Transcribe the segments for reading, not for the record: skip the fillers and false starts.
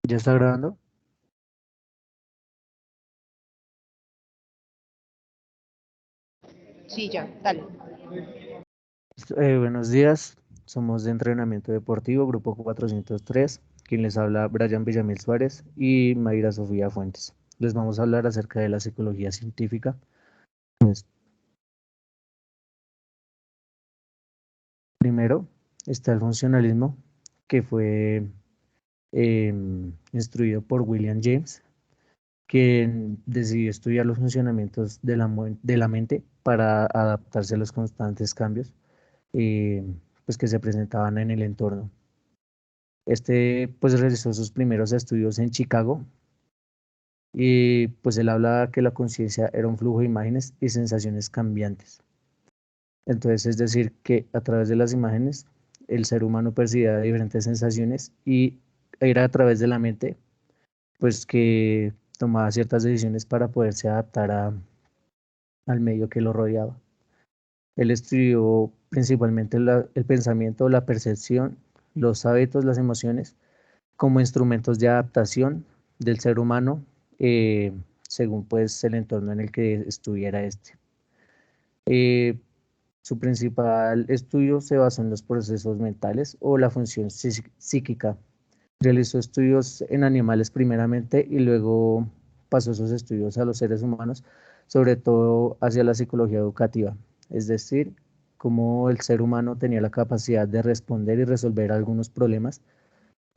¿Ya está grabando? Sí, ya, dale. Buenos días, somos de Entrenamiento Deportivo, Grupo 403. Quien les habla, Brian Villamil Suárez y Mayra Sofía Fuentes. Les vamos a hablar acerca de la psicología científica. Pues, primero está el funcionalismo, que fue instruido por William James, quien decidió estudiar los funcionamientos de de la mente para adaptarse a los constantes cambios eh, pues, que se presentaban en el entorno. Este pues realizó sus primeros estudios en Chicago y pues él hablaba que la conciencia era un flujo de imágenes y sensaciones cambiantes. Entonces, es decir, que a través de las imágenes el ser humano percibía diferentes sensaciones y era a través de la mente pues que tomaba ciertas decisiones para poderse adaptar al medio que lo rodeaba. Él estudió principalmente el pensamiento, la percepción, los hábitos, las emociones como instrumentos de adaptación del ser humano eh, según pues el entorno en el que estuviera este. Eh, Su principal estudio se basó en los procesos mentales o la función psíquica. Realizó estudios en animales primeramente y luego pasó esos estudios a los seres humanos, sobre todo hacia la psicología educativa, es decir, cómo el ser humano tenía la capacidad de responder y resolver algunos problemas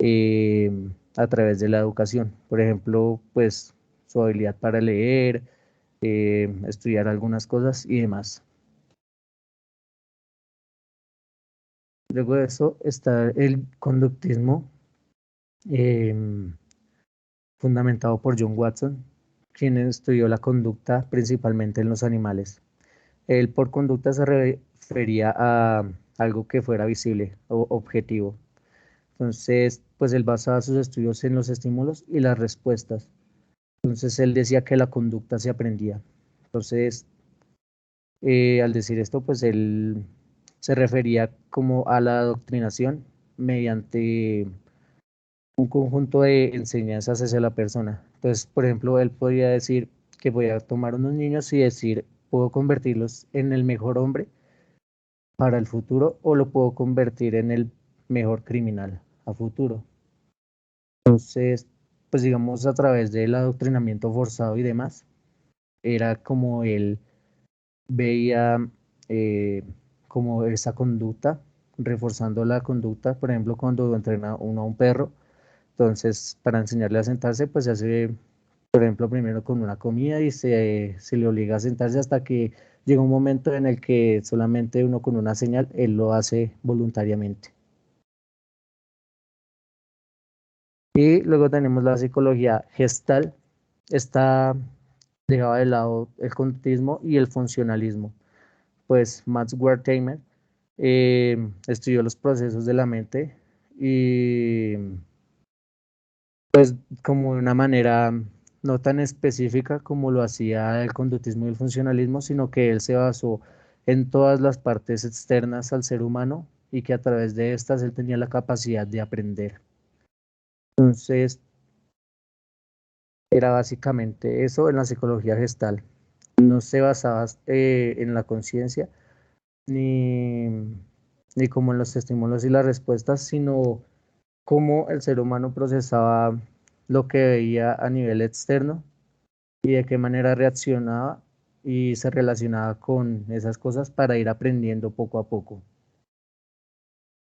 eh, a través de la educación. Por ejemplo, pues su habilidad para leer, estudiar algunas cosas y demás. Luego de eso está el conductismo, em, fundamentado por John Watson, quien estudió la conducta principalmente en los animales. Él por conducta se refería a algo que fuera visible o objetivo. Entonces, pues él basaba sus estudios en los estímulos y las respuestas. Entonces él decía que la conducta se aprendía. Entonces, al decir esto, pues él se refería como a la adoctrinación mediante un conjunto de enseñanzas hacia la persona. Entonces, por ejemplo, él podía decir que voy a tomar unos niños y decir, puedo convertirlos en el mejor hombre para el futuro o lo puedo convertir en el mejor criminal a futuro. Entonces, pues digamos, a través del adoctrinamiento forzado y demás, era como él veía eh, como esa conducta, reforzando la conducta, por ejemplo, cuando entrena uno a un perro, entonces para enseñarle a sentarse, pues se hace, por ejemplo, primero con una comida y se le obliga a sentarse hasta que llega un momento en el que solamente uno con una señal, él lo hace voluntariamente. Y luego tenemos la psicología gestal, está dejado de lado el conductismo y el funcionalismo. Pues Max Wertheimer estudió los procesos de la mente y pues como de una manera no tan específica como lo hacía el conductismo y el funcionalismo, sino que él se basó en todas las partes externas al ser humano y que a través de estas él tenía la capacidad de aprender. Entonces, era básicamente eso en la psicología gestal. No se basaba en la conciencia ni, ni como en los estímulos y las respuestas, sino cómo el ser humano procesaba lo que veía a nivel externo y de qué manera reaccionaba y se relacionaba con esas cosas para ir aprendiendo poco a poco.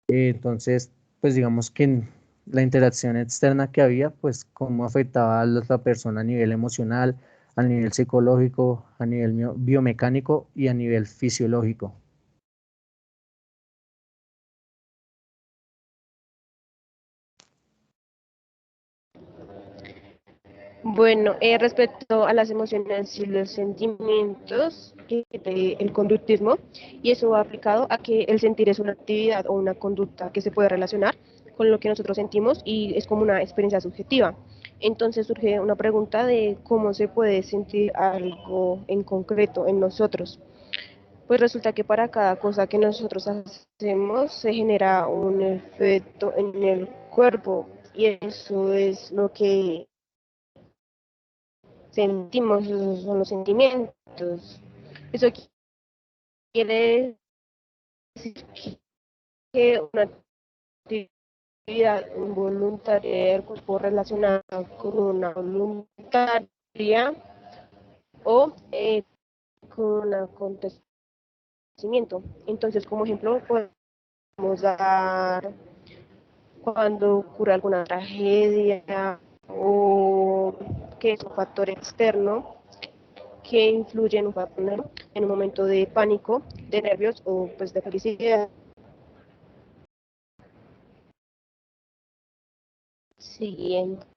Entonces, pues digamos que en la interacción externa que había, pues cómo afectaba a la persona a nivel emocional, a nivel psicológico, a nivel biomecánico y a nivel fisiológico. Bueno, respecto a las emociones y los sentimientos, el conductismo, y eso va aplicado a que el sentir es una actividad o una conducta que se puede relacionar con lo que nosotros sentimos y es como una experiencia subjetiva. Entonces surge una pregunta de cómo se puede sentir algo en concreto en nosotros. Pues resulta que para cada cosa que nosotros hacemos se genera un efecto en el cuerpo. y eso es lo que sentimos, esos son los sentimientos. Eso quiere decir que una actividad involuntaria del cuerpo relacionada con una voluntaria o con un acontecimiento. Entonces, como ejemplo, podemos dar cuando ocurre alguna tragedia o que es un factor externo que influye en un momento de pánico, de nervios o pues de felicidad. Siguiente.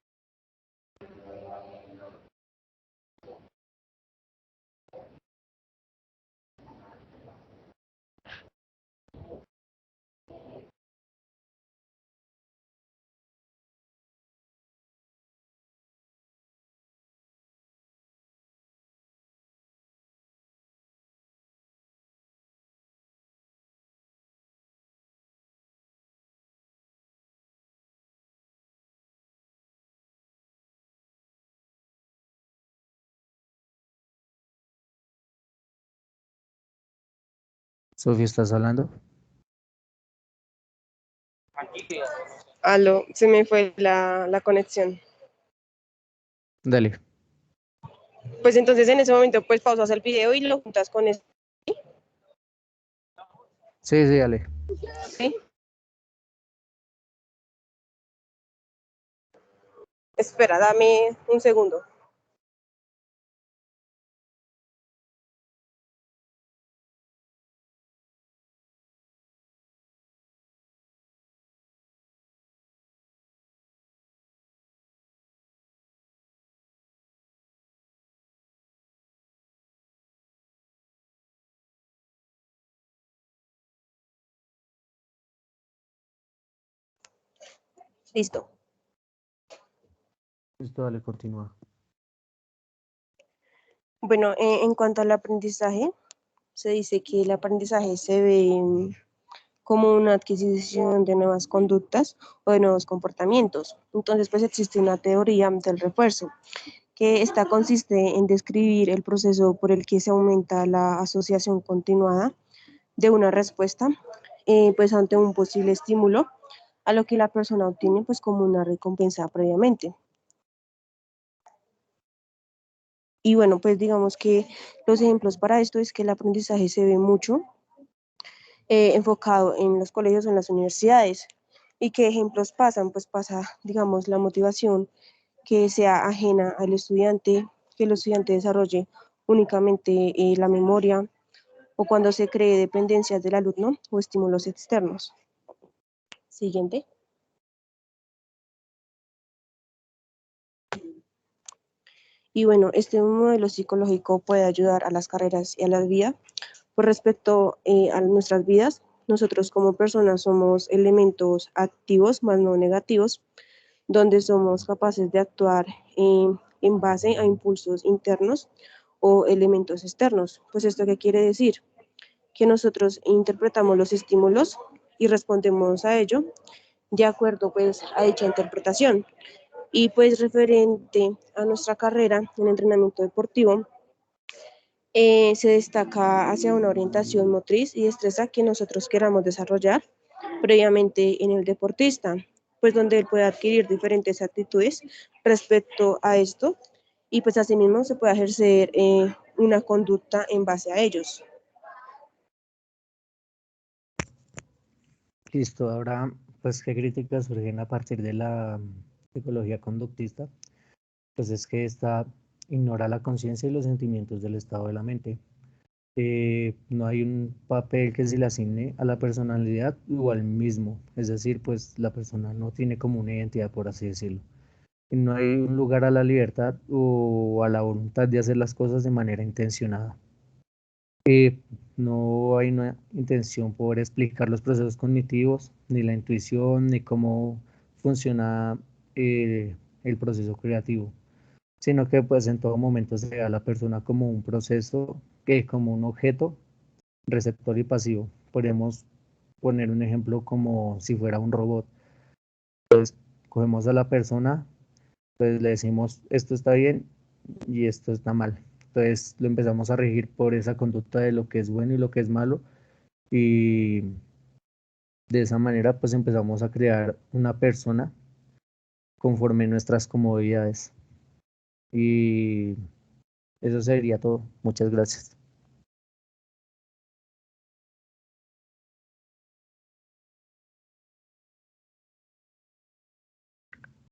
Sofía, ¿estás hablando? Aló, se me fue la conexión. Dale. Pues entonces en ese momento pues pausas el video y lo juntas con esto, Sí, sí, dale. ¿sí? Espera, dame un segundo. Listo. Listo, dale, continúa. Bueno, en cuanto al aprendizaje, se dice que el aprendizaje se ve como una adquisición de nuevas conductas o de nuevos comportamientos. Entonces, pues existe una teoría del refuerzo, que esta consiste en describir el proceso por el que se aumenta la asociación continuada de una respuesta, pues ante un posible estímulo, a lo que la persona obtiene pues como una recompensa previamente. Y bueno, pues digamos que los ejemplos para esto es que el aprendizaje se ve mucho enfocado en los colegios o en las universidades. ¿Y qué ejemplos pasan? Pues pasa, digamos, la motivación que sea ajena al estudiante, que el estudiante desarrolle únicamente la memoria o cuando se cree dependencias del alumno o estímulos externos. Siguiente. Y bueno, este modelo psicológico puede ayudar a las carreras y a la vida. Por respecto a nuestras vidas, nosotros como personas somos elementos activos, más no negativos, donde somos capaces de actuar en base a impulsos internos o elementos externos. Pues esto qué quiere decir? Que nosotros interpretamos los estímulos y respondemos a ello de acuerdo pues a dicha interpretación. Y pues referente a nuestra carrera en entrenamiento deportivo, se destaca hacia una orientación motriz y destreza que nosotros queramos desarrollar previamente en el deportista, pues donde él puede adquirir diferentes actitudes respecto a esto y pues asimismo se puede ejercer una conducta en base a ellos. Listo, ahora, pues, ¿qué críticas surgen a partir de la psicología conductista? Pues es que esta ignora la conciencia y los sentimientos del estado de la mente. No hay un papel que se le asigne a la personalidad o al mismo, es decir, pues la persona no tiene como una identidad, por así decirlo. Y no hay un lugar a la libertad o a la voluntad de hacer las cosas de manera intencionada. No hay una intención por explicar los procesos cognitivos, ni la intuición, ni cómo funciona el proceso creativo, sino que pues en todo momento se ve a la persona como un proceso, que como un objeto receptor y pasivo. Podemos poner un ejemplo como si fuera un robot cogemos a la persona, pues le decimos esto está bien y esto está mal. Entonces lo empezamos a regir por esa conducta de lo que es bueno y lo que es malo y de esa manera pues empezamos a crear una persona conforme nuestras comodidades. Y eso sería todo. Muchas gracias.